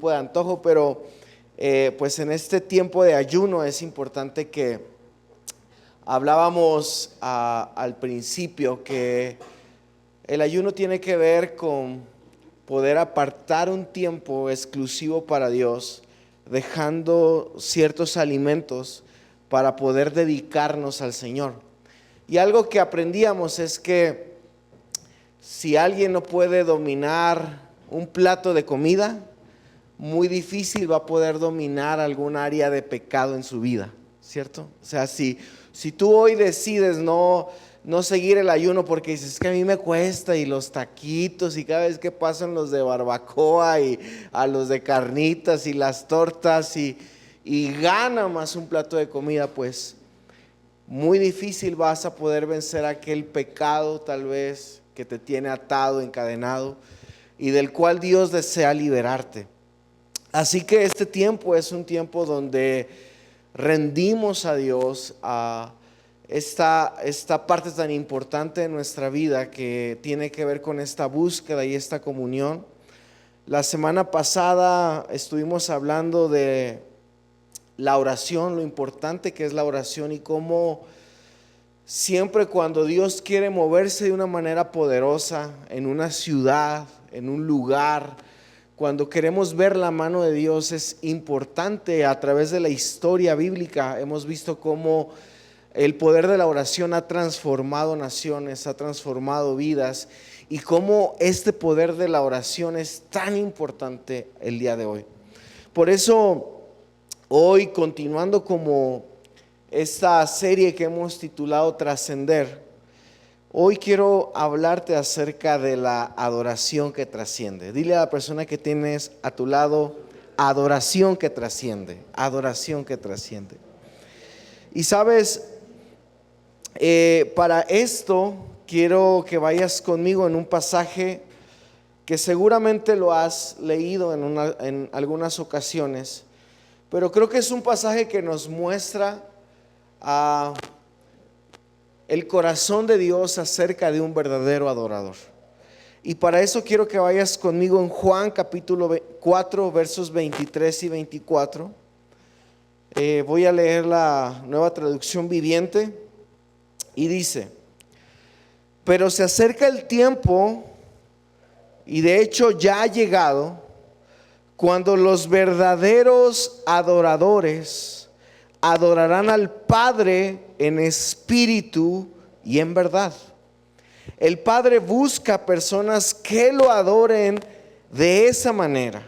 tipo de antojo, pero pues en este tiempo de ayuno es importante que hablábamos al principio que el ayuno tiene que ver con poder apartar un tiempo exclusivo para Dios, dejando ciertos alimentos para poder dedicarnos al Señor. Y algo que aprendíamos es que si alguien no puede dominar un plato de comida, muy difícil va a poder dominar algún área de pecado en su vida, ¿cierto? O sea, si tú hoy decides no seguir el ayuno porque dices, es que a mí me cuesta, y los taquitos, y cada vez que pasan los de barbacoa, y a los de carnitas, y las tortas, y gana más un plato de comida, pues muy difícil vas a poder vencer aquel pecado tal vez que te tiene atado, encadenado, y del cual Dios desea liberarte. Así que este tiempo es un tiempo donde rendimos a Dios a esta parte tan importante de nuestra vida que tiene que ver con esta búsqueda y esta comunión. La semana pasada estuvimos hablando de la oración, lo importante que es la oración, y cómo siempre cuando Dios quiere moverse de una manera poderosa en una ciudad, en un lugar, cuando queremos ver la mano de Dios, es importante. A través de la historia bíblica hemos visto cómo el poder de la oración ha transformado naciones, ha transformado vidas, y cómo este poder de la oración es tan importante el día de hoy. Por eso hoy, continuando como esta serie que hemos titulado Trascender, hoy quiero hablarte acerca de la adoración que trasciende. Dile a la persona que tienes a tu lado, adoración que trasciende, adoración que trasciende. Y sabes, para esto quiero que vayas conmigo en un pasaje que seguramente lo has leído en algunas ocasiones, pero creo que es un pasaje que nos muestra el corazón de Dios acerca de un verdadero adorador. Y para eso quiero que vayas conmigo en Juan capítulo 4 versos 23 y 24. Voy a leer la Nueva Traducción Viviente, y dice: pero se acerca el tiempo, y de hecho ya ha llegado, cuando los verdaderos adoradores adorarán al Padre en espíritu y en verdad. El Padre busca personas que lo adoren de esa manera,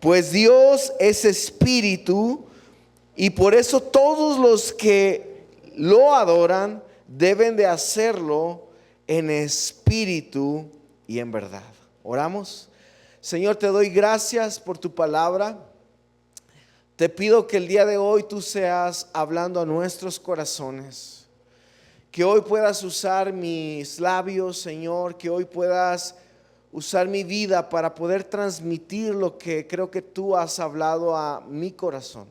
pues Dios es espíritu, y por eso todos los que lo adoran deben de hacerlo en espíritu y en verdad. Oramos. Señor, te doy gracias por tu palabra. Te pido que el día de hoy tú seas hablando a nuestros corazones, que hoy puedas usar mis labios, Señor, que hoy puedas usar mi vida para poder transmitir lo que creo que tú has hablado a mi corazón.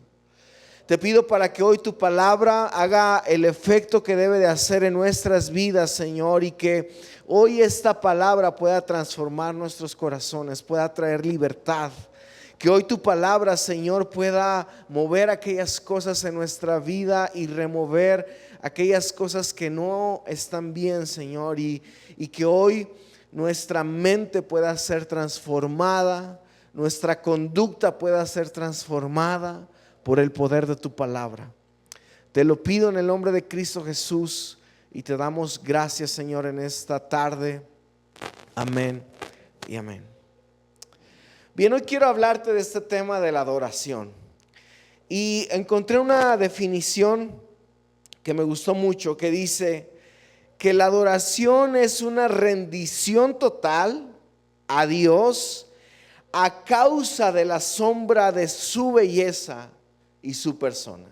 Te pido para que hoy tu palabra haga el efecto que debe de hacer en nuestras vidas, Señor, y que hoy esta palabra pueda transformar nuestros corazones, pueda traer libertad. Que hoy tu palabra, Señor, pueda mover aquellas cosas en nuestra vida y remover aquellas cosas que no están bien, Señor, y que hoy nuestra mente pueda ser transformada, nuestra conducta pueda ser transformada por el poder de tu palabra. Te lo pido en el nombre de Cristo Jesús, y te damos gracias, Señor, en esta tarde. Amén y amén. Bien, hoy quiero hablarte de este tema de la adoración, y encontré una definición que me gustó mucho, que dice que la adoración es una rendición total a Dios a causa de la sombra de su belleza y su persona.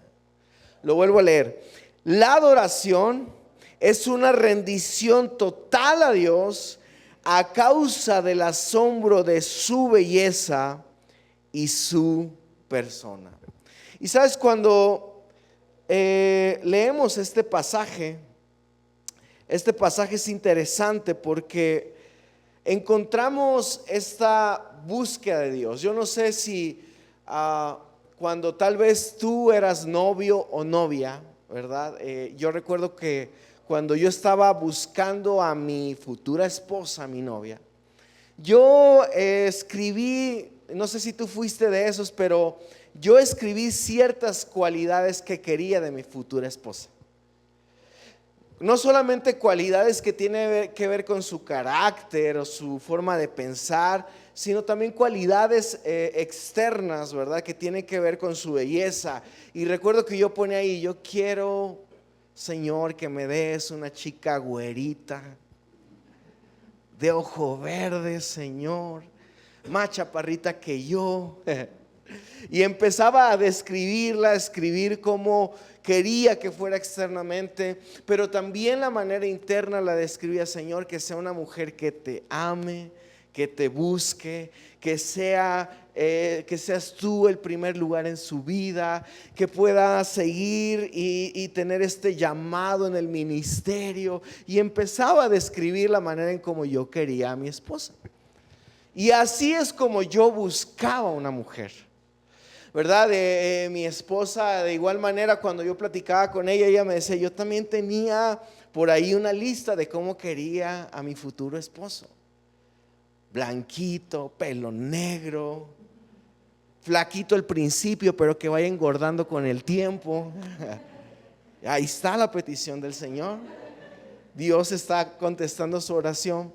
Lo vuelvo a leer. La adoración es una rendición total a Dios a causa del asombro de su belleza y su persona. Y sabes, cuando leemos este pasaje es interesante porque encontramos esta búsqueda de Dios. Yo no sé si cuando tal vez tú eras novio o novia, ¿verdad? Yo recuerdo que cuando yo estaba buscando a mi futura esposa, mi novia, yo escribí, no sé si tú fuiste de esos, pero yo escribí ciertas cualidades que quería de mi futura esposa. No solamente cualidades que tienen que ver con su carácter o su forma de pensar, sino también cualidades externas, ¿verdad? Que tienen que ver con su belleza. Y recuerdo que yo ponía ahí, yo quiero, Señor, que me des una chica güerita, de ojo verde, Señor, más chaparrita que yo. Y empezaba a describirla, a escribir cómo quería que fuera externamente, pero también la manera interna la describía: Señor, que sea una mujer que te ame, que te busque, que seas tú el primer lugar en su vida, que pueda seguir y tener este llamado en el ministerio. Y empezaba a describir la manera en cómo yo quería a mi esposa. Y así es como yo buscaba una mujer, ¿verdad? Mi esposa, de igual manera, cuando yo platicaba con ella, ella me decía, yo también tenía por ahí una lista de cómo quería a mi futuro esposo: blanquito, pelo negro, flaquito al principio, pero que vaya engordando con el tiempo. Ahí está la petición del Señor. Dios está contestando su oración.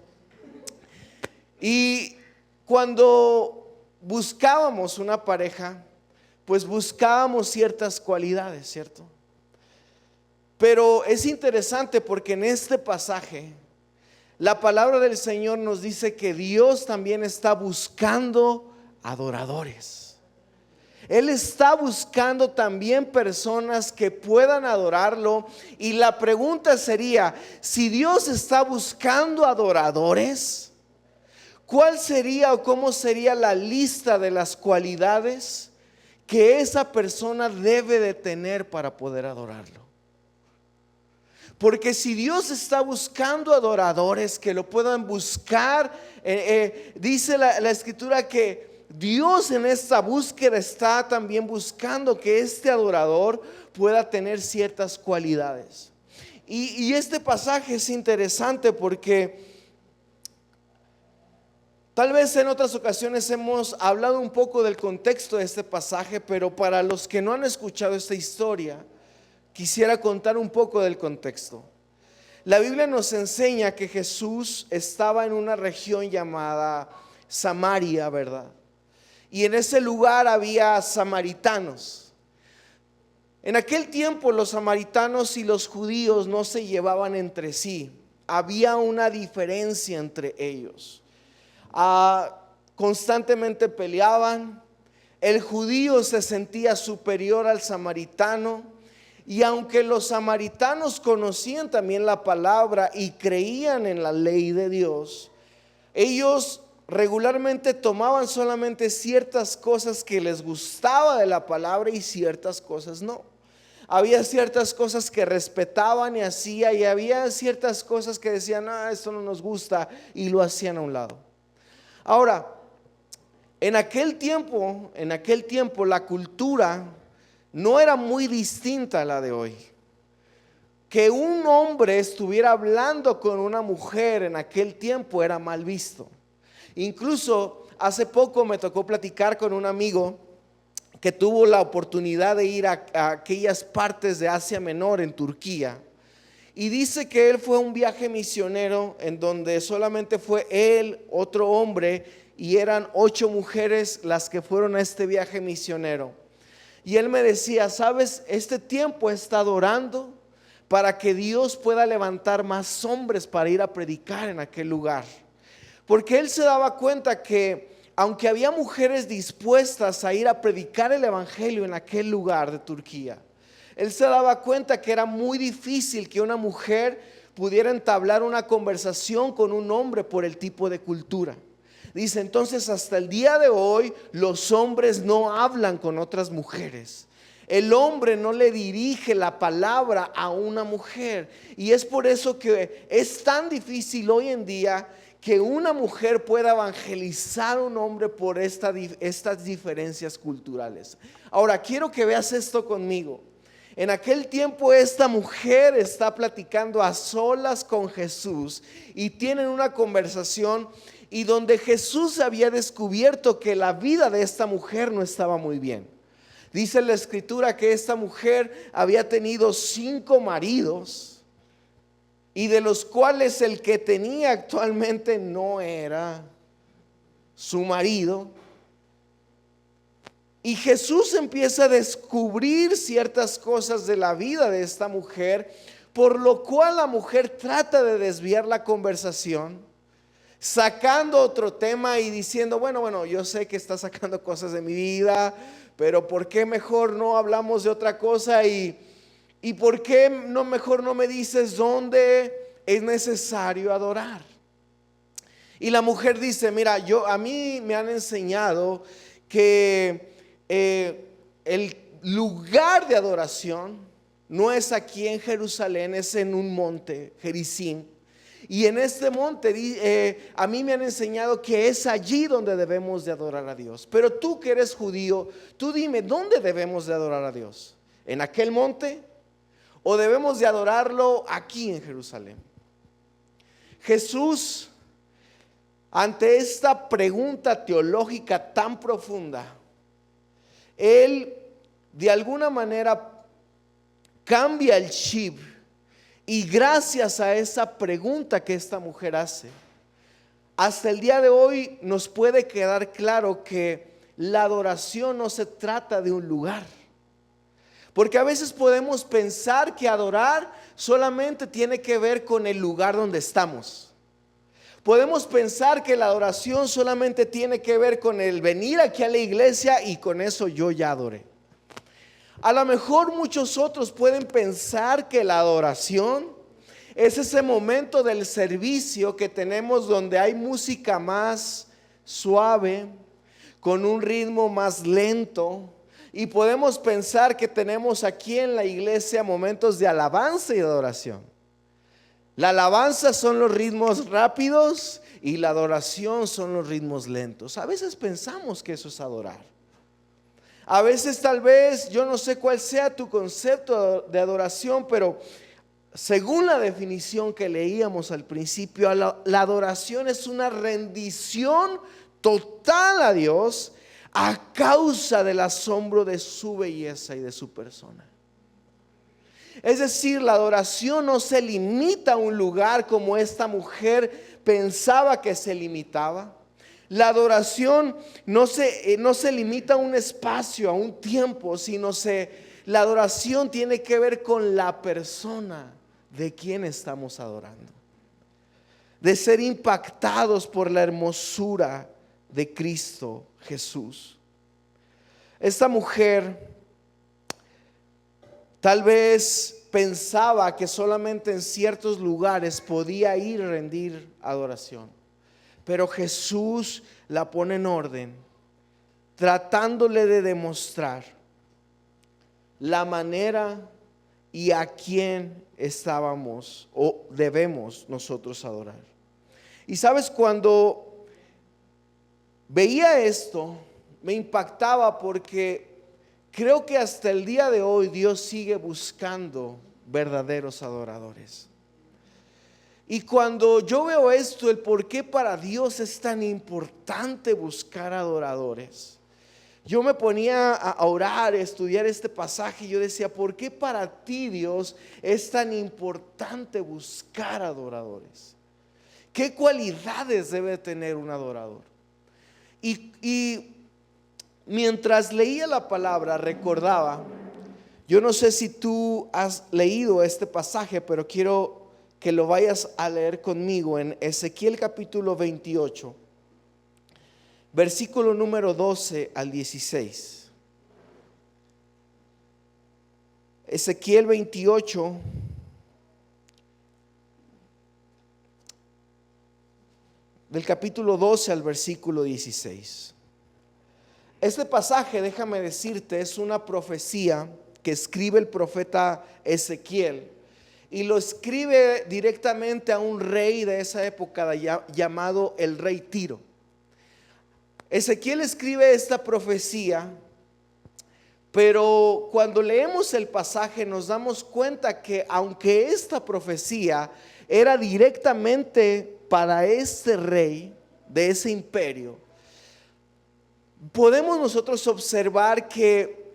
Y cuando buscábamos una pareja, pues buscábamos ciertas cualidades, ¿cierto? Pero es interesante porque en este pasaje la palabra del Señor nos dice que Dios también está buscando adoradores. Él está buscando también personas que puedan adorarlo. Y la pregunta sería, si Dios está buscando adoradores, ¿cuál sería o cómo sería la lista de las cualidades que esa persona debe de tener para poder adorarlo? Porque si Dios está buscando adoradores que lo puedan buscar, dice la escritura que Dios en esta búsqueda está también buscando que este adorador pueda tener ciertas cualidades. Y este pasaje es interesante porque tal vez en otras ocasiones hemos hablado un poco del contexto de este pasaje, pero para los que no han escuchado esta historia, quisiera contar un poco del contexto. La Biblia nos enseña que Jesús estaba en una región llamada Samaria, ¿verdad? Y en ese lugar había samaritanos. En aquel tiempo los samaritanos y los judíos no se llevaban entre sí. Había una diferencia entre ellos. Constantemente peleaban. El judío se sentía superior al samaritano. Y aunque los samaritanos conocían también la palabra y creían en la ley de Dios, ellos regularmente tomaban solamente ciertas cosas que les gustaba de la palabra y ciertas cosas no. Había ciertas cosas que respetaban y hacían, y había ciertas cosas que decían, esto no nos gusta, y lo hacían a un lado. Ahora, en aquel tiempo la cultura no era muy distinta a la de hoy. Que un hombre estuviera hablando con una mujer en aquel tiempo era mal visto. Incluso hace poco me tocó platicar con un amigo que tuvo la oportunidad de ir a aquellas partes de Asia Menor, en Turquía. Y dice que él fue a un viaje misionero en donde solamente fue él, otro hombre, y eran 8 mujeres las que fueron a este viaje misionero. Y él me decía, sabes, este tiempo he estado orando para que Dios pueda levantar más hombres para ir a predicar en aquel lugar. Porque él se daba cuenta que aunque había mujeres dispuestas a ir a predicar el evangelio en aquel lugar de Turquía, él se daba cuenta que era muy difícil que una mujer pudiera entablar una conversación con un hombre por el tipo de cultura. Dice, entonces hasta el día de hoy los hombres no hablan con otras mujeres. El hombre no le dirige la palabra a una mujer. Y es por eso que es tan difícil hoy en día que una mujer pueda evangelizar a un hombre por estas diferencias culturales. Ahora, quiero que veas esto conmigo. En aquel tiempo esta mujer está platicando a solas con Jesús y tienen una conversación, y donde Jesús había descubierto que la vida de esta mujer no estaba muy bien. Dice la escritura que esta mujer había tenido 5 maridos, y de los cuales el que tenía actualmente no era su marido. Y Jesús empieza a descubrir ciertas cosas de la vida de esta mujer, por lo cual la mujer trata de desviar la conversación, sacando otro tema y diciendo, bueno, yo sé que está sacando cosas de mi vida, pero ¿por qué mejor no hablamos de otra cosa? ¿Y por qué mejor no me dices dónde es necesario adorar? Y la mujer dice, mira, a mí me han enseñado que el lugar de adoración no es aquí en Jerusalén, es en un monte, Gerizim. Y en este monte a mí me han enseñado que es allí donde debemos de adorar a Dios. Pero tú que eres judío, tú dime, ¿dónde debemos de adorar a Dios? ¿En aquel monte? ¿O debemos de adorarlo aquí en Jerusalén? Jesús, ante esta pregunta teológica tan profunda, Él de alguna manera cambia el chip. Y gracias a esa pregunta que esta mujer hace, hasta el día de hoy nos puede quedar claro que la adoración no se trata de un lugar. Porque a veces podemos pensar que adorar solamente tiene que ver con el lugar donde estamos. Podemos pensar que la adoración solamente tiene que ver con el venir aquí a la iglesia y con eso yo ya adoré. A lo mejor muchos otros pueden pensar que la adoración es ese momento del servicio que tenemos donde hay música más suave, con un ritmo más lento, y podemos pensar que tenemos aquí en la iglesia momentos de alabanza y de adoración. La alabanza son los ritmos rápidos y la adoración son los ritmos lentos. A veces pensamos que eso es adorar. A veces tal vez, yo no sé cuál sea tu concepto de adoración, pero según la definición que leíamos al principio, la adoración es una rendición total a Dios a causa del asombro de su belleza y de su persona. Es decir, la adoración no se limita a un lugar como esta mujer pensaba que se limitaba. La adoración no se limita a un espacio, a un tiempo, sino la adoración tiene que ver con la persona de quien estamos adorando. De ser impactados por la hermosura de Cristo Jesús. Esta mujer tal vez pensaba que solamente en ciertos lugares podía ir a rendir adoración. Pero Jesús la pone en orden, tratándole de demostrar la manera y a quién estábamos o debemos nosotros adorar. Y sabes, cuando veía esto, me impactaba porque creo que hasta el día de hoy Dios sigue buscando verdaderos adoradores. Y cuando yo veo esto, el por qué para Dios es tan importante buscar adoradores, yo me ponía a orar, a estudiar este pasaje y yo decía, ¿por qué para ti, Dios, es tan importante buscar adoradores? ¿Qué cualidades debe tener un adorador? Y mientras leía la palabra recordaba, yo no sé si tú has leído este pasaje, pero quiero que lo vayas a leer conmigo en Ezequiel capítulo 28, versículo número 12 al 16. Ezequiel 28, del capítulo 12 al versículo 16. Este pasaje, déjame decirte, es una profecía que escribe el profeta Ezequiel. y lo escribe directamente a un rey de esa época llamado el rey Tiro. Ezequiel escribe esta profecía, pero cuando leemos el pasaje nos damos cuenta que aunque esta profecía era directamente para este rey de ese imperio, podemos nosotros observar que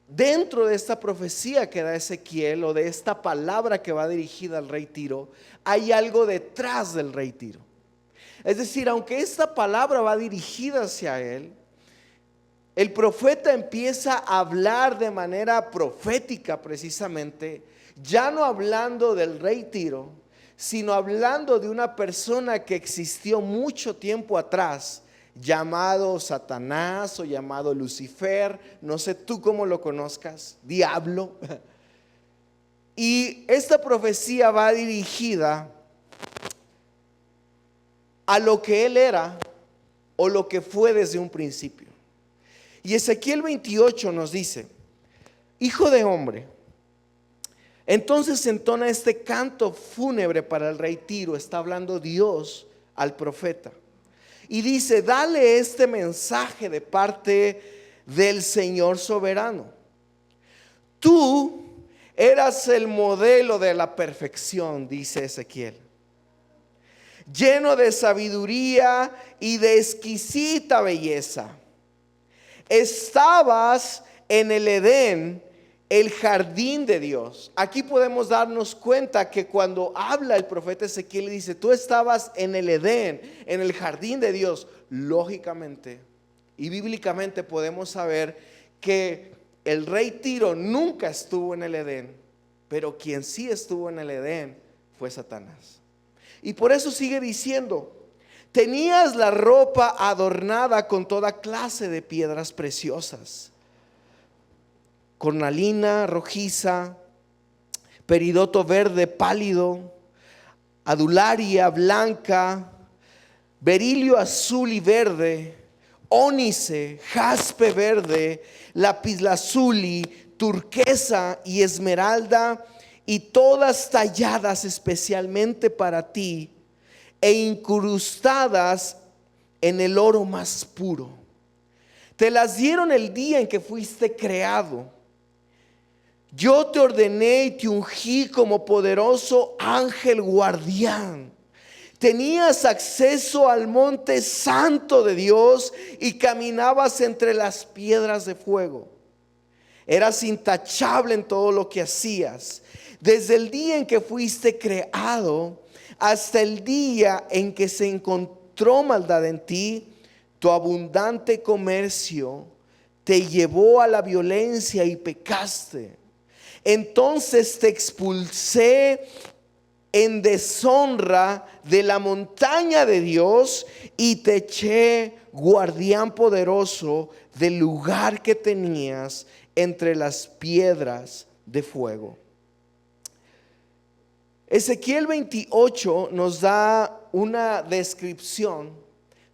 dentro de esta profecía que da Ezequiel, o de esta palabra que va dirigida al rey Tiro, hay algo detrás del rey Tiro. Es decir, aunque esta palabra va dirigida hacia él, el profeta empieza a hablar de manera profética precisamente, ya no hablando del rey Tiro, sino hablando de una persona que existió mucho tiempo atrás, llamado Satanás o llamado Lucifer, no sé tú cómo lo conozcas, diablo. Y esta profecía va dirigida a lo que él era o lo que fue desde un principio. Y Ezequiel 28 nos dice: hijo de hombre, entonces entona este canto fúnebre para el rey Tiro. Está hablando Dios al profeta y dice: dale este mensaje de parte del Señor soberano. Tú eras el modelo de la perfección, dice Ezequiel, lleno de sabiduría y de exquisita belleza. Estabas en el Edén, el jardín de Dios. Aquí podemos darnos cuenta que cuando habla el profeta Ezequiel, dice: tú estabas en el Edén, en el jardín de Dios. Lógicamente y bíblicamente podemos saber que el rey Tiro nunca estuvo en el Edén, pero quien sí estuvo en el Edén fue Satanás. Y por eso sigue diciendo: tenías la ropa adornada con toda clase de piedras preciosas, cornalina rojiza, peridoto verde pálido, adularia blanca, berilio azul y verde, ónice, jaspe verde, lapislázuli, turquesa y esmeralda, y todas talladas especialmente para ti e incrustadas en el oro más puro. Te las dieron el día en que fuiste creado. Yo te ordené y te ungí como poderoso ángel guardián. Tenías acceso al monte santo de Dios y caminabas entre las piedras de fuego. Eras intachable en todo lo que hacías. Desde el día en que fuiste creado hasta el día en que se encontró maldad en ti, tu abundante comercio te llevó a la violencia y pecaste. Entonces te expulsé en deshonra de la montaña de Dios y te eché guardián poderoso del lugar que tenías entre las piedras de fuego. Ezequiel 28 nos da una descripción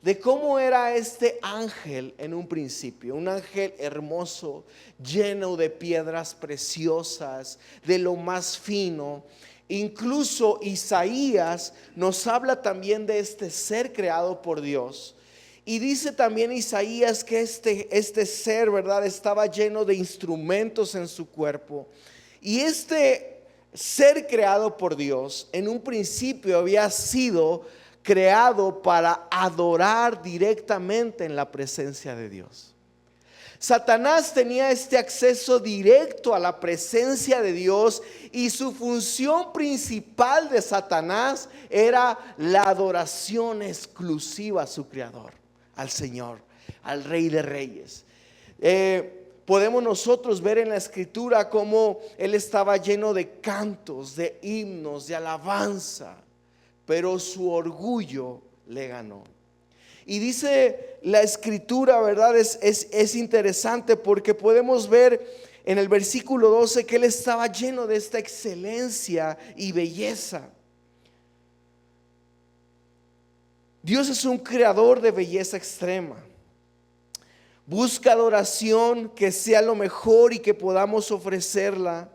de cómo era este ángel en un principio. Un ángel hermoso, lleno de piedras preciosas, de lo más fino. Incluso Isaías nos habla también de este ser creado por Dios. Y dice también Isaías que este ser, ¿verdad?, estaba lleno de instrumentos en su cuerpo. Y este ser creado por Dios en un principio había sido creado para adorar directamente en la presencia de Dios. Satanás tenía este acceso directo a la presencia de Dios, y su función principal de Satanás era la adoración exclusiva a su creador, al Señor, al Rey de Reyes. Podemos nosotros ver en la escritura cómo él estaba lleno de cantos, de himnos, de alabanza, pero su orgullo le ganó. Y dice la escritura, ¿verdad? Es interesante porque podemos ver en el versículo 12 que él estaba lleno de esta excelencia y belleza. Dios es un creador de belleza extrema. Busca adoración que sea lo mejor y que podamos ofrecerla.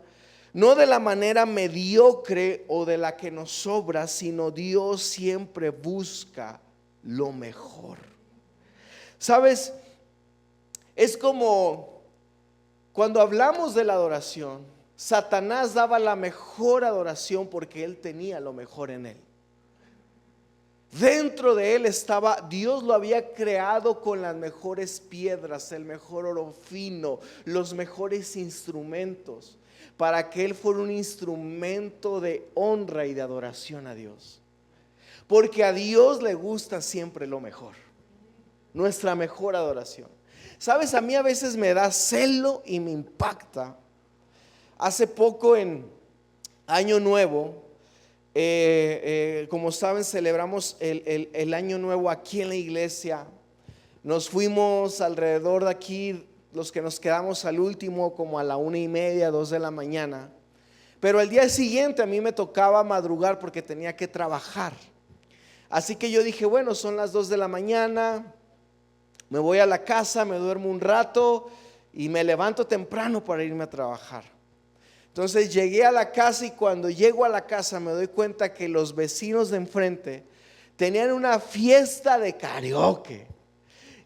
no de la manera mediocre o de la que nos sobra, sino Dios siempre busca lo mejor. ¿Sabes? Es como cuando hablamos de la adoración, Satanás daba la mejor adoración porque él tenía lo mejor en él. Dentro de él estaba, Dios lo había creado con las mejores piedras, el mejor oro fino, los mejores instrumentos, para que él fuera un instrumento de honra y de adoración a Dios. Porque a Dios le gusta siempre lo mejor, nuestra mejor adoración. Sabes, a mí a veces me da celo y me impacta. Hace poco en Año Nuevo, como saben, celebramos el Año Nuevo aquí en la iglesia. Nos fuimos alrededor de aquí, los que nos quedamos al último, como a la 1:30, 2 de la mañana. Pero el día siguiente a mí me tocaba madrugar porque tenía que trabajar. Así que yo dije, bueno, son las 2 de la mañana, me voy a la casa, me duermo un rato y me levanto temprano para irme a trabajar. Entonces llegué a la casa y cuando llego a la casa me doy cuenta que los vecinos de enfrente tenían una fiesta de karaoke.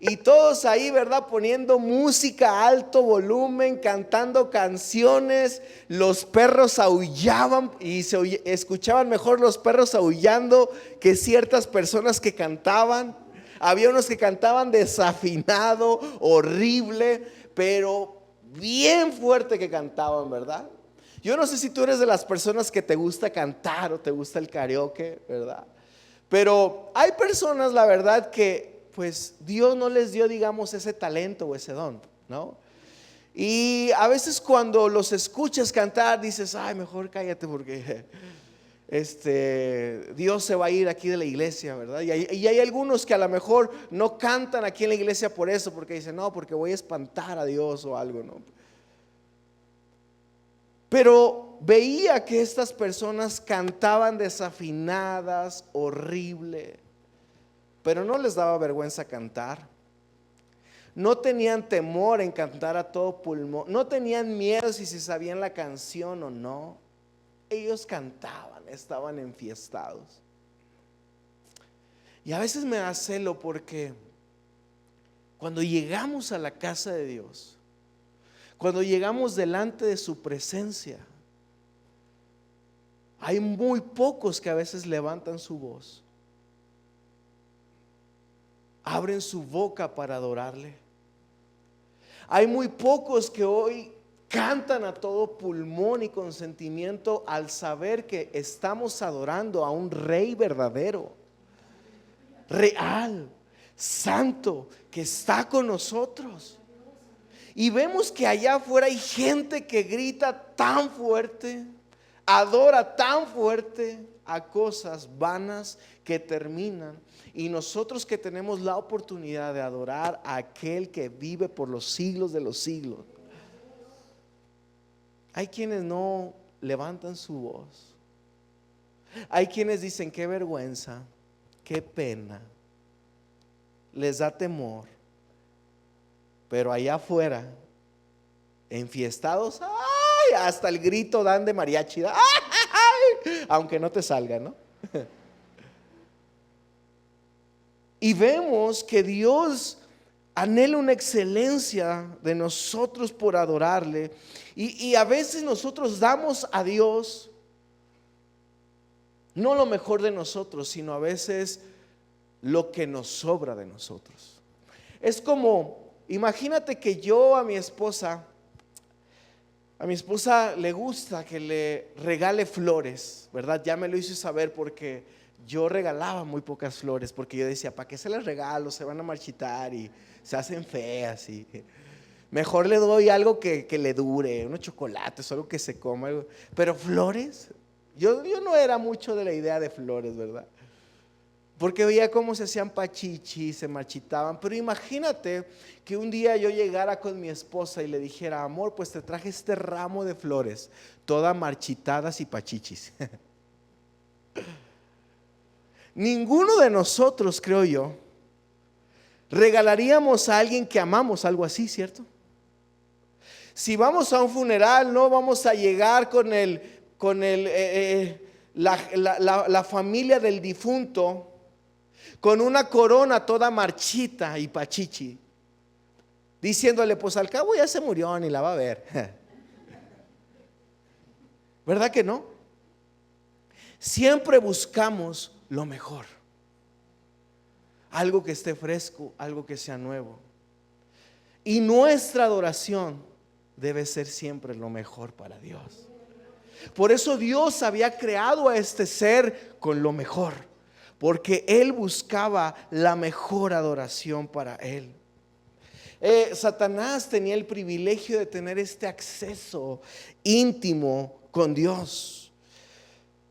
Y todos ahí, ¿verdad? Poniendo música a alto volumen, cantando canciones. Los perros aullaban y escuchaban mejor los perros aullando que ciertas personas que cantaban. Había unos que cantaban desafinado, horrible, pero bien fuerte que cantaban, ¿verdad? Yo no sé si tú eres de las personas que te gusta cantar o te gusta el karaoke, ¿verdad? Pero hay personas, la verdad, que pues Dios no les dio, digamos, ese talento o ese don, ¿no? Y a veces cuando los escuchas cantar dices, ay, mejor cállate porque Dios se va a ir aquí de la iglesia, ¿verdad? Y hay algunos que a lo mejor no cantan aquí en la iglesia por eso, porque dicen, no, porque voy a espantar a Dios o algo, ¿no? Pero veía que estas personas cantaban desafinadas, horrible, pero no les daba vergüenza cantar. No tenían temor en cantar a todo pulmón, no tenían miedo si se sabían la canción o no. Ellos cantaban, estaban enfiestados. Y a veces me da celo porque cuando llegamos a la casa de Dios, cuando llegamos delante de su presencia, hay muy pocos que a veces levantan su voz, abren su boca para adorarle. Hay muy pocos que hoy cantan a todo pulmón y con sentimiento al saber que estamos adorando a un rey verdadero, real, santo, que está con nosotros. Y vemos que allá afuera hay gente que grita tan fuerte, adora tan fuerte a cosas vanas que terminan. Y nosotros que tenemos la oportunidad de adorar a aquel que vive por los siglos de los siglos, hay quienes no levantan su voz. Hay quienes dicen qué vergüenza, qué pena, les da temor. Pero allá afuera, enfiestados, ¡ay! Hasta el grito dan de mariachi, ¡ay! Aunque no te salga, ¿no? Y vemos que Dios anhela una excelencia de nosotros por adorarle. Y a veces nosotros damos a Dios no lo mejor de nosotros, sino a veces lo que nos sobra de nosotros. Es como, imagínate que yo a mi esposa le gusta que le regale flores, ¿verdad? Ya me lo hizo saber porque yo regalaba muy pocas flores, porque yo decía, ¿para qué se les regalo? Se van a marchitar y se hacen feas y mejor le doy algo que le dure, unos chocolates, algo que se coma. Pero flores, yo no era mucho de la idea de flores, ¿verdad? Porque veía cómo se hacían pachichi, se marchitaban. Pero imagínate que un día yo llegara con mi esposa y le dijera, amor, pues te traje este ramo de flores, todas marchitadas y pachichis. Ninguno de nosotros, creo yo, regalaríamos a alguien que amamos algo así, ¿cierto? Si vamos a un funeral, no vamos a llegar con la familia del difunto con una corona toda marchita y pachichi, diciéndole, pues al cabo ya se murió, ni la va a ver. ¿Verdad que no? Siempre buscamos lo mejor, algo que esté fresco, algo que sea nuevo. Y nuestra adoración debe ser siempre lo mejor para Dios. Por eso Dios había creado a este ser con lo mejor, porque Él buscaba la mejor adoración para Él. Satanás tenía el privilegio de tener este acceso íntimo con Dios.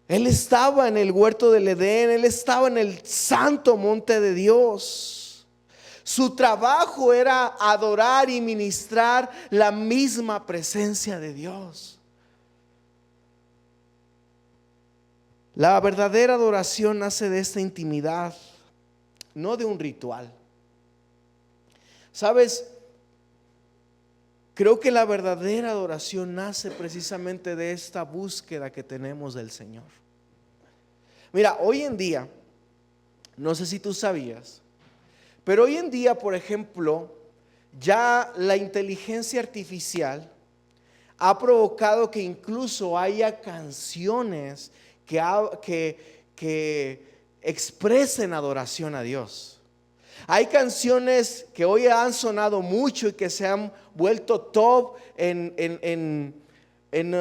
Él estaba en el huerto del Edén, Él estaba en el santo monte de Dios. Su trabajo era adorar y ministrar la misma presencia de Dios. La verdadera adoración nace de esta intimidad, no de un ritual. ¿Sabes? Creo que la verdadera adoración nace precisamente de esta búsqueda que tenemos del Señor. Mira, hoy en día, no sé si tú sabías, pero hoy en día, por ejemplo, ya la inteligencia artificial ha provocado que incluso haya canciones que expresen adoración a Dios. Hay canciones que hoy han sonado mucho y que se han vuelto top en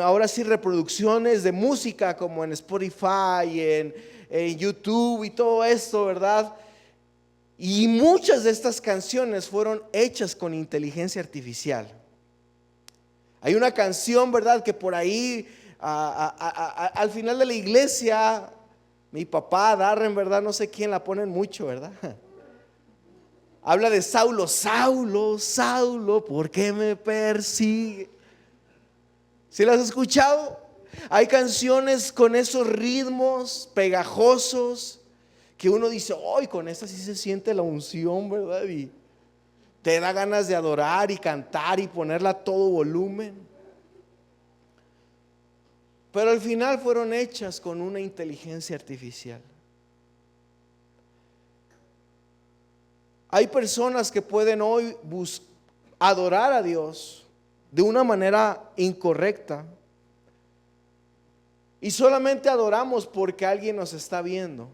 ahora sí reproducciones de música, como en Spotify, en YouTube y todo esto, ¿verdad? Y muchas de estas canciones fueron hechas con inteligencia artificial. Hay una canción, ¿verdad?, que por ahí al final de la iglesia, mi papá, Darren, ¿verdad?, no sé quién la ponen mucho, ¿verdad? Habla de Saulo, Saulo, Saulo, ¿por qué me persigue? ¿Sí las has escuchado? Hay canciones con esos ritmos pegajosos que uno dice, ¡ay! Con esta sí se siente la unción, ¿verdad? Y te da ganas de adorar y cantar y ponerla a todo volumen. Pero al final fueron hechas con una inteligencia artificial. Hay personas que pueden hoy adorar a Dios de una manera incorrecta y solamente adoramos porque alguien nos está viendo.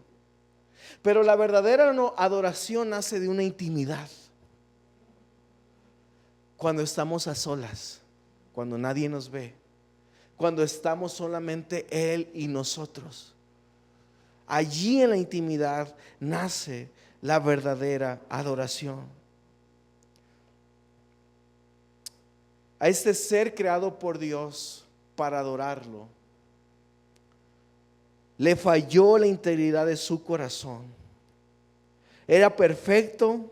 Pero la verdadera adoración nace de una intimidad. Cuando estamos a solas, cuando nadie nos ve, cuando estamos solamente Él y nosotros. Allí en la intimidad nace la verdadera adoración. A este ser creado por Dios para adorarlo, le falló la integridad de su corazón. Era perfecto,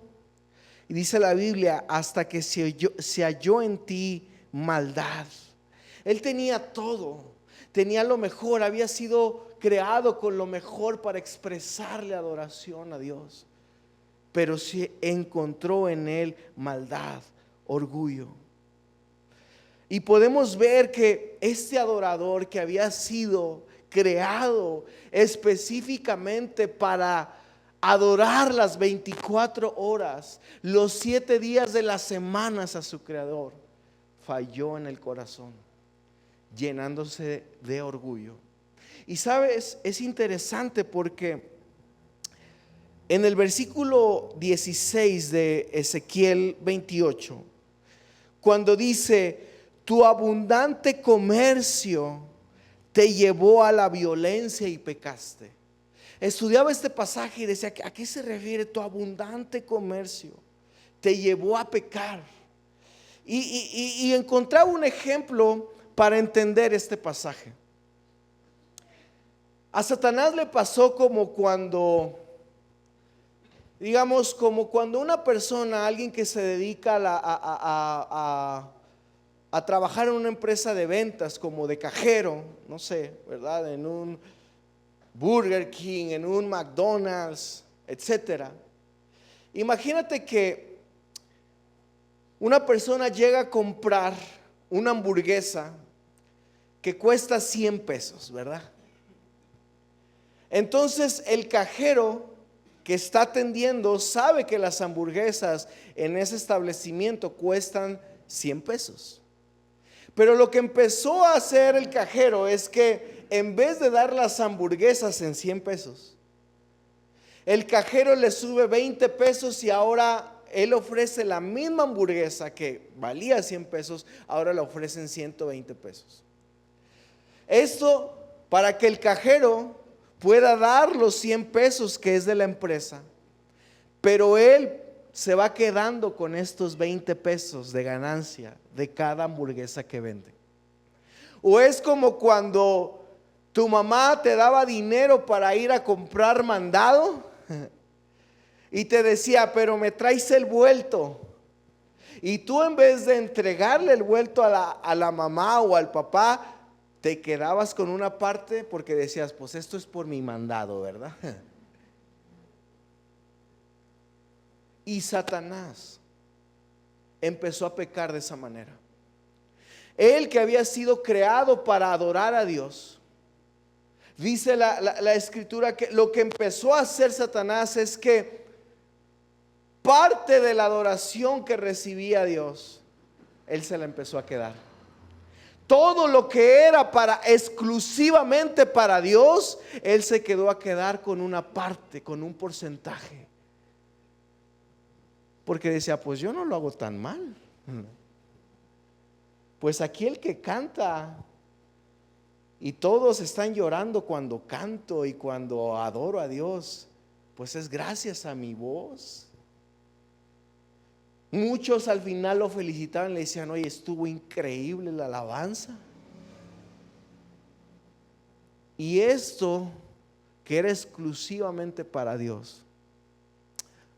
y dice la Biblia, hasta que se halló en ti maldad. Él tenía todo, tenía lo mejor, había sido creado con lo mejor para expresarle adoración a Dios. Pero se encontró en él maldad, orgullo. Y podemos ver que este adorador que había sido creado específicamente para adorar las 24 horas, los 7 días de las semanas a su creador, falló en el corazón, llenándose de orgullo. Y sabes, es interesante porque en el versículo 16 de Ezequiel 28, cuando dice, tu abundante comercio te llevó a la violencia y pecaste. Estudiaba este pasaje y decía, ¿a qué se refiere tu abundante comercio? Te llevó a pecar. Y encontraba un ejemplo para entender este pasaje. A Satanás le pasó como cuando, digamos, como cuando una persona, alguien que se dedica a trabajar en una empresa de ventas, como de cajero, no sé, ¿verdad? En un Burger King, en un McDonald's, etcétera. Imagínate que una persona llega a comprar una hamburguesa que cuesta 100 pesos, ¿verdad? Entonces el cajero que está atendiendo sabe que las hamburguesas en ese establecimiento cuestan 100 pesos. Pero lo que empezó a hacer el cajero es que en vez de dar las hamburguesas en 100 pesos, el cajero le sube 20 pesos y ahora él ofrece la misma hamburguesa que valía 100 pesos, ahora la ofrecen 120 pesos. Esto para que el cajero pueda dar los 100 pesos que es de la empresa, pero él se va quedando con estos 20 pesos de ganancia de cada hamburguesa que vende. O es como cuando tu mamá te daba dinero para ir a comprar mandado y te decía, pero me traes el vuelto. Y tú, en vez de entregarle el vuelto a la mamá o al papá, te quedabas con una parte porque decías, pues esto es por mi mandado, ¿verdad? Y Satanás empezó a pecar de esa manera. Él, que había sido creado para adorar a Dios, dice la escritura que lo que empezó a hacer Satanás es que parte de la adoración que recibía Dios, él se la empezó a quedar. Todo lo que era para exclusivamente para Dios, él se quedó a quedar con una parte, con un porcentaje. Porque decía, pues yo no lo hago tan mal. Pues aquí el que canta y todos están llorando cuando canto y cuando adoro a Dios, pues es gracias a mi voz. Muchos al final lo felicitaban, le decían, oye, estuvo increíble la alabanza. Y esto que era exclusivamente para Dios,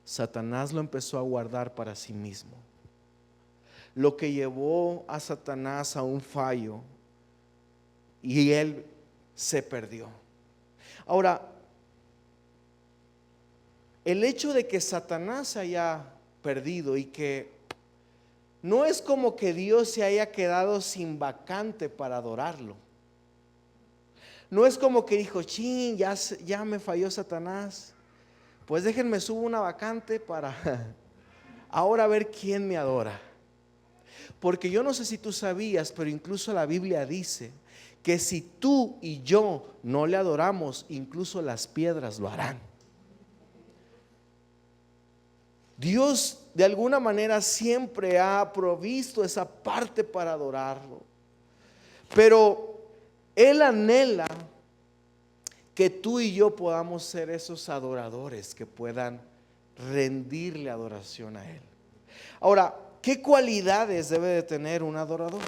Satanás lo empezó a guardar para sí mismo. Lo que llevó a Satanás a un fallo y él se perdió. Ahora, el hecho de que Satanás se haya perdido y que no es como que Dios se haya quedado sin vacante para adorarlo. No es como que dijo, chin, ya me falló Satanás, pues déjenme subo una vacante para ahora ver quién me adora. Porque yo no sé si tú sabías, pero incluso la Biblia dice que si tú y yo no le adoramos, incluso las piedras lo harán. Dios de alguna manera siempre ha provisto esa parte para adorarlo, pero Él anhela que tú y yo podamos ser esos adoradores que puedan rendirle adoración a Él. Ahora, ¿qué cualidades debe de tener un adorador?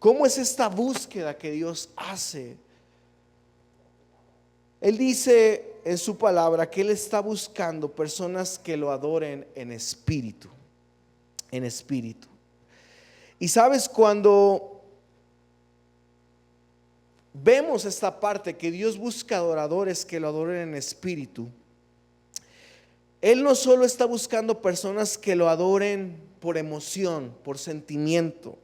¿Cómo es esta búsqueda que Dios hace? Él dice en su palabra que Él está buscando personas que lo adoren en espíritu. En espíritu. Y sabes, cuando vemos esta parte que Dios busca adoradores que lo adoren en espíritu, Él no solo está buscando personas que lo adoren por emoción, por sentimiento.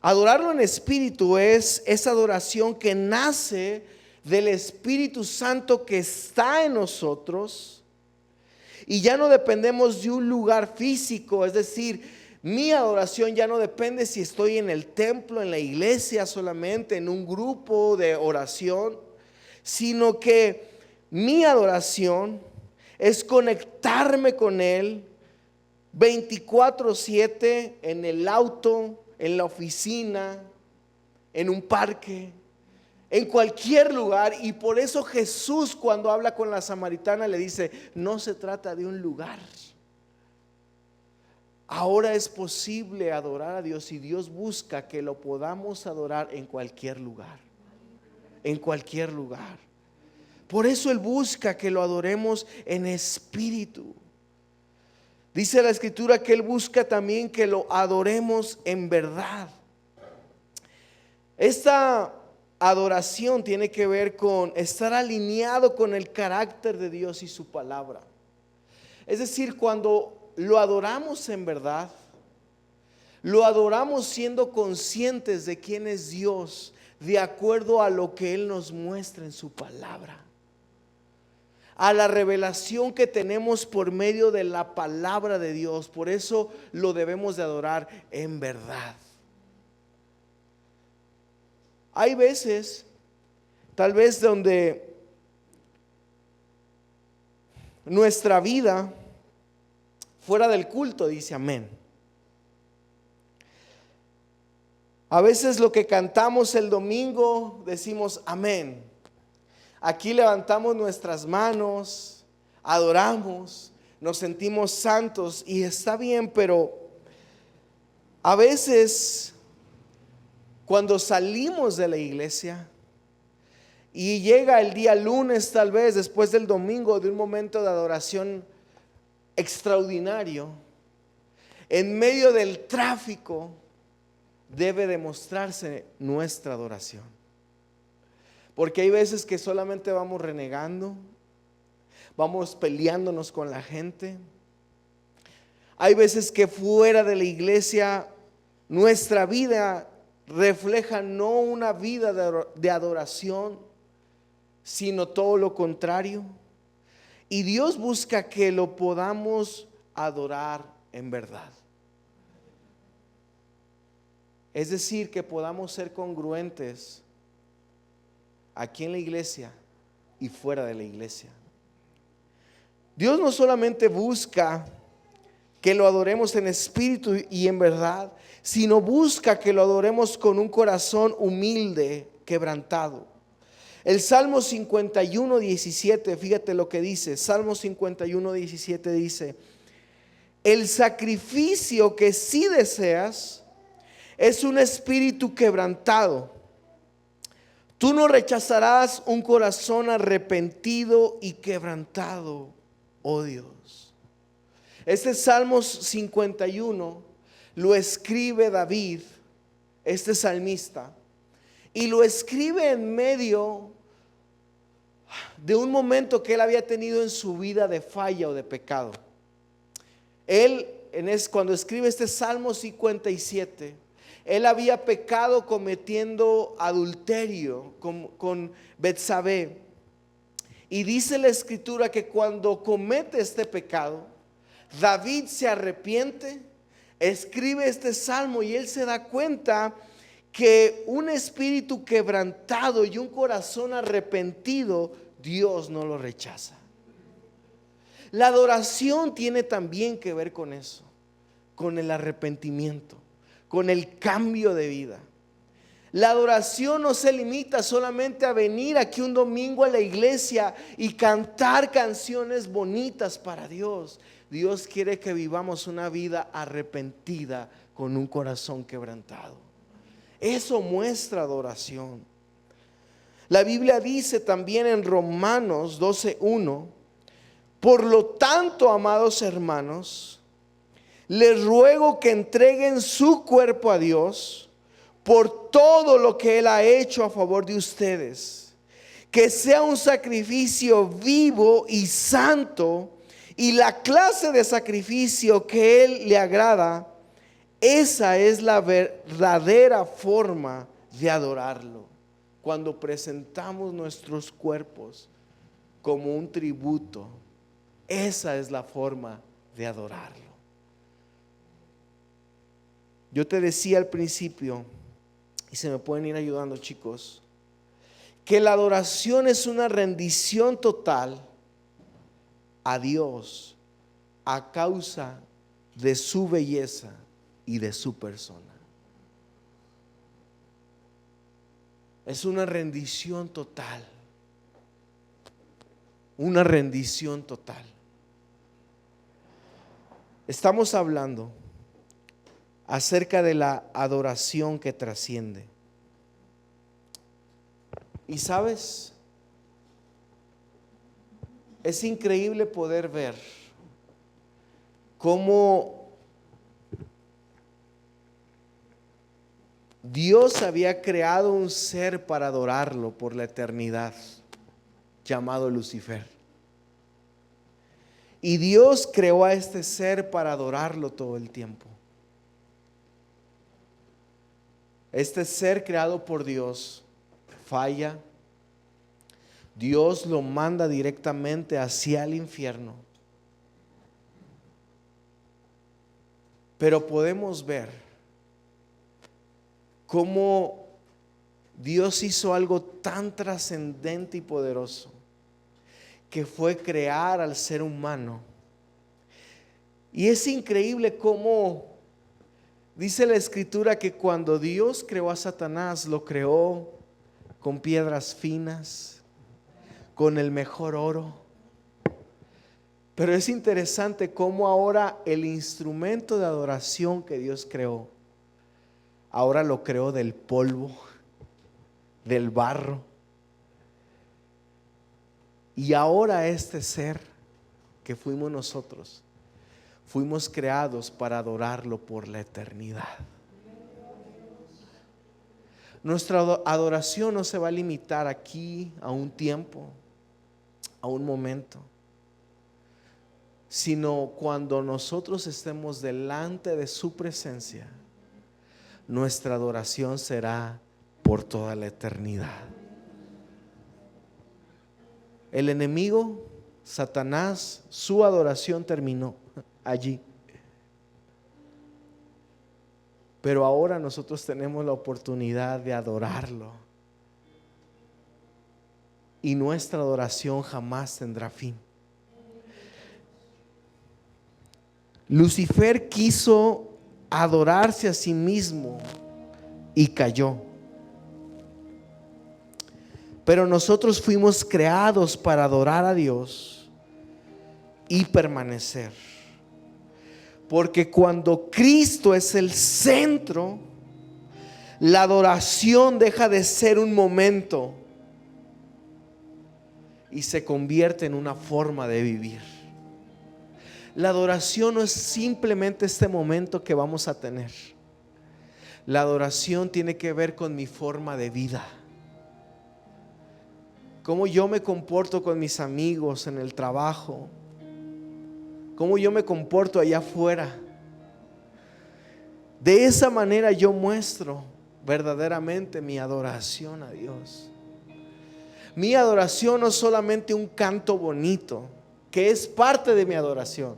Adorarlo en espíritu es esa adoración que nace del Espíritu Santo que está en nosotros, y ya no dependemos de un lugar físico. Es decir, mi adoración ya no depende si estoy en el templo, en la iglesia solamente, en un grupo de oración, sino que mi adoración es conectarme con Él 24/7 en el auto, en la oficina, en un parque, en cualquier lugar. Y por eso Jesús, cuando habla con la samaritana, le dice, no se trata de un lugar. Ahora es posible adorar a Dios, y Dios busca que lo podamos adorar en cualquier lugar. En cualquier lugar. Por eso Él busca que lo adoremos en espíritu. Dice la escritura que Él busca también que lo adoremos en verdad. Esta adoración tiene que ver con estar alineado con el carácter de Dios y su palabra. Es decir, cuando lo adoramos en verdad, Lo adoramos siendo conscientes de quién es Dios, de acuerdo a lo que Él nos muestra en su palabra, a la revelación que tenemos por medio de la palabra de Dios. Por eso lo debemos de adorar en verdad. Hay veces, tal vez, donde nuestra vida fuera del culto dice amén. A veces lo que cantamos el domingo decimos amén. Aquí levantamos nuestras manos, adoramos, nos sentimos santos y está bien, pero a veces cuando salimos de la iglesia y llega el día lunes, tal vez después del domingo, de un momento de adoración extraordinario, en medio del tráfico debe demostrarse nuestra adoración. Porque hay veces que solamente vamos renegando, vamos peleándonos con la gente. Hay veces que fuera de la iglesia nuestra vida refleja no una vida de adoración, sino todo lo contrario. Y Dios busca que lo podamos adorar en verdad. Es decir, que podamos ser congruentes aquí en la iglesia y fuera de la iglesia. Dios no solamente busca que lo adoremos en espíritu y en verdad, sino busca que lo adoremos con un corazón humilde, quebrantado. El Salmo 51, 17, fíjate lo que dice. Salmo 51, 17 dice: el sacrificio que sí deseas es un espíritu quebrantado. Tú no rechazarás un corazón arrepentido y quebrantado, oh Dios. Este Salmos 51 lo escribe David, este salmista, y lo escribe en medio de un momento que él había tenido en su vida de falla o de pecado. Él, cuando escribe este Salmo 57, él había pecado cometiendo adulterio con Betsabé. Y dice la escritura que cuando comete este pecado, David se arrepiente, escribe este salmo y él se da cuenta que un espíritu quebrantado y un corazón arrepentido, Dios no lo rechaza. La adoración tiene también que ver con eso, con el arrepentimiento, con el cambio de vida. La adoración no se limita solamente a venir aquí un domingo a la iglesia y cantar canciones bonitas para Dios. Dios quiere que vivamos una vida arrepentida con un corazón quebrantado. Eso muestra adoración. La Biblia dice también en Romanos 12:1: por lo tanto, amados hermanos, les ruego que entreguen su cuerpo a Dios por todo lo que Él ha hecho a favor de ustedes, que sea un sacrificio vivo y santo, y la clase de sacrificio que Él le agrada. Esa es la verdadera forma de adorarlo, cuando presentamos nuestros cuerpos como un tributo. Esa es la forma de adorarlo. Yo te decía al principio, y se me pueden ir ayudando, chicos, que la adoración es una rendición total a Dios a causa de su belleza y de su persona. Es una rendición total. Una rendición total. Estamos hablando acerca de la adoración que trasciende. Y sabes, es increíble poder ver cómo Dios había creado un ser para adorarlo por la eternidad, llamado Lucifer. Y Dios creó a este ser para adorarlo todo el tiempo. Este ser creado por Dios falla. Dios lo manda directamente hacia el infierno. Pero podemos ver cómo Dios hizo algo tan trascendente y poderoso, que fue crear al ser humano. Y es increíble cómo dice la Escritura que cuando Dios creó a Satanás, lo creó con piedras finas, con el mejor oro. Pero es interesante cómo ahora el instrumento de adoración que Dios creó, ahora lo creó del polvo, del barro. Y ahora este ser que fuimos nosotros, fuimos creados para adorarlo por la eternidad. Nuestra adoración no se va a limitar aquí a un tiempo, a un momento, sino cuando nosotros estemos delante de su presencia, nuestra adoración será por toda la eternidad. El enemigo, Satanás, su adoración terminó allí. Pero ahora nosotros tenemos la oportunidad de adorarlo. Y nuestra adoración jamás tendrá fin. Lucifer quiso adorarse a sí mismo y cayó. Pero nosotros fuimos creados para adorar a Dios y permanecer. Porque cuando Cristo es el centro, la adoración deja de ser un momento y se convierte en una forma de vivir. La adoración no es simplemente este momento que vamos a tener. La adoración tiene que ver con mi forma de vida. Cómo yo me comporto con mis amigos en el trabajo. Cómo yo me comporto allá afuera. De esa manera yo muestro verdaderamente mi adoración a Dios. Mi adoración no es solamente un canto bonito, que es parte de mi adoración,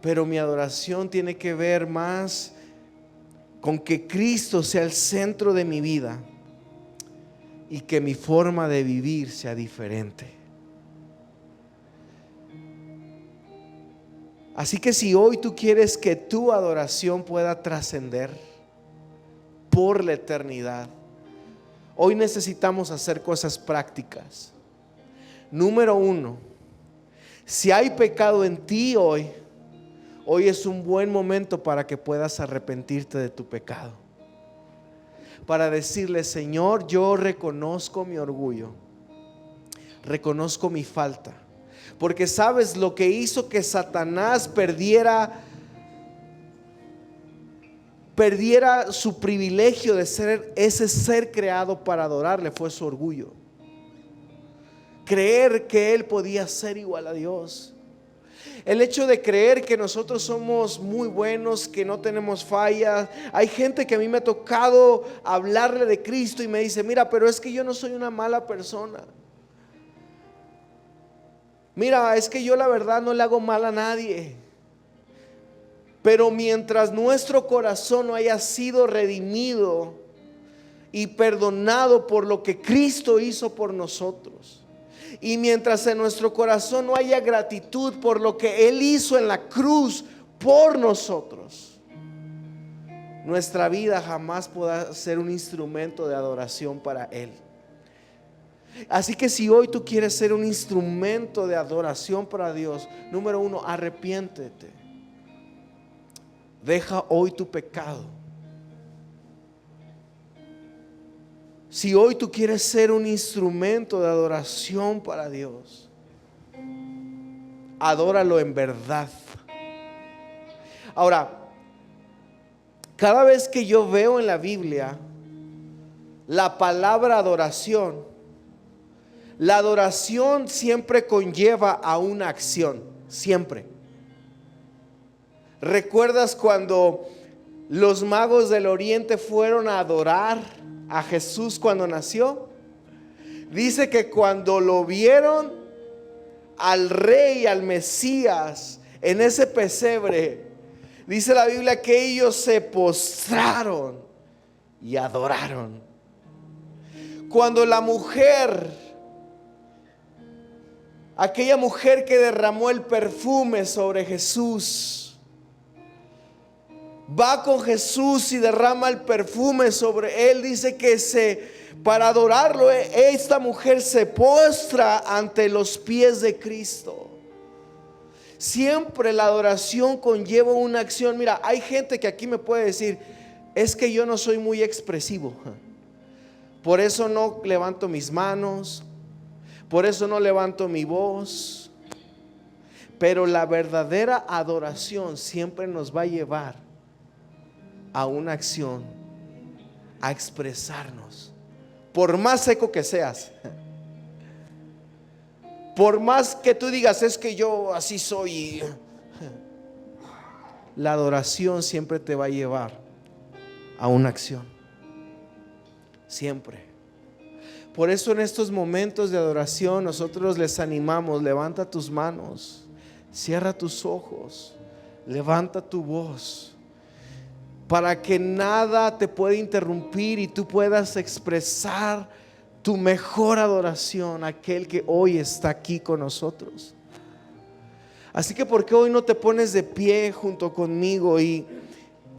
pero mi adoración tiene que ver más con que Cristo sea el centro de mi vida y que mi forma de vivir sea diferente. Así que si hoy tú quieres que tu adoración pueda trascender por la eternidad, hoy necesitamos hacer cosas prácticas. Número 1, si hay pecado en ti hoy es un buen momento para que puedas arrepentirte de tu pecado. Para decirle: Señor, yo reconozco mi orgullo, reconozco mi falta. Porque sabes, lo que hizo que Satanás perdiera su privilegio de ser ese ser creado para adorarle fue su orgullo. Creer que él podía ser igual a Dios. El hecho de creer que nosotros somos muy buenos, que no tenemos fallas. Hay gente que a mí me ha tocado hablarle de Cristo y me dice: mira, pero es que yo no soy una mala persona. Mira, es que yo la verdad no le hago mal a nadie. Pero mientras nuestro corazón no haya sido redimido y perdonado por lo que Cristo hizo por nosotros, y mientras en nuestro corazón no haya gratitud por lo que Él hizo en la cruz por nosotros, nuestra vida jamás podrá ser un instrumento de adoración para Él. Así que si hoy tú quieres ser un instrumento de adoración para Dios, número 1, arrepiéntete. Deja hoy tu pecado. Si hoy tú quieres ser un instrumento de adoración para Dios, adóralo en verdad. Ahora, cada vez que yo veo en la Biblia la palabra adoración, la adoración siempre conlleva a una acción, siempre. ¿Recuerdas cuando los magos del oriente fueron a adorar a Jesús cuando nació? Dice que cuando lo vieron al rey, al Mesías, en ese pesebre, dice la Biblia que ellos se postraron y adoraron. Cuando la mujer, aquella mujer que derramó el perfume sobre Jesús, va con Jesús y derrama el perfume sobre él, dice que para adorarlo, esta mujer se postra ante los pies de Cristo. Siempre la adoración conlleva una acción. Mira, hay gente que aquí me puede decir: es que yo no soy muy expresivo, por eso no levanto mis manos, por eso no levanto mi voz. Pero la verdadera adoración siempre nos va a llevar a una acción, a expresarnos. Por más seco que seas, por más que tú digas: es que yo así soy, la adoración siempre te va a llevar a una acción. Siempre. Por eso en estos momentos de adoración nosotros les animamos: levanta tus manos, cierra tus ojos, levanta tu voz, para que nada te pueda interrumpir y tú puedas expresar tu mejor adoración a aquel que hoy está aquí con nosotros. Así que ¿por qué hoy no te pones de pie junto conmigo y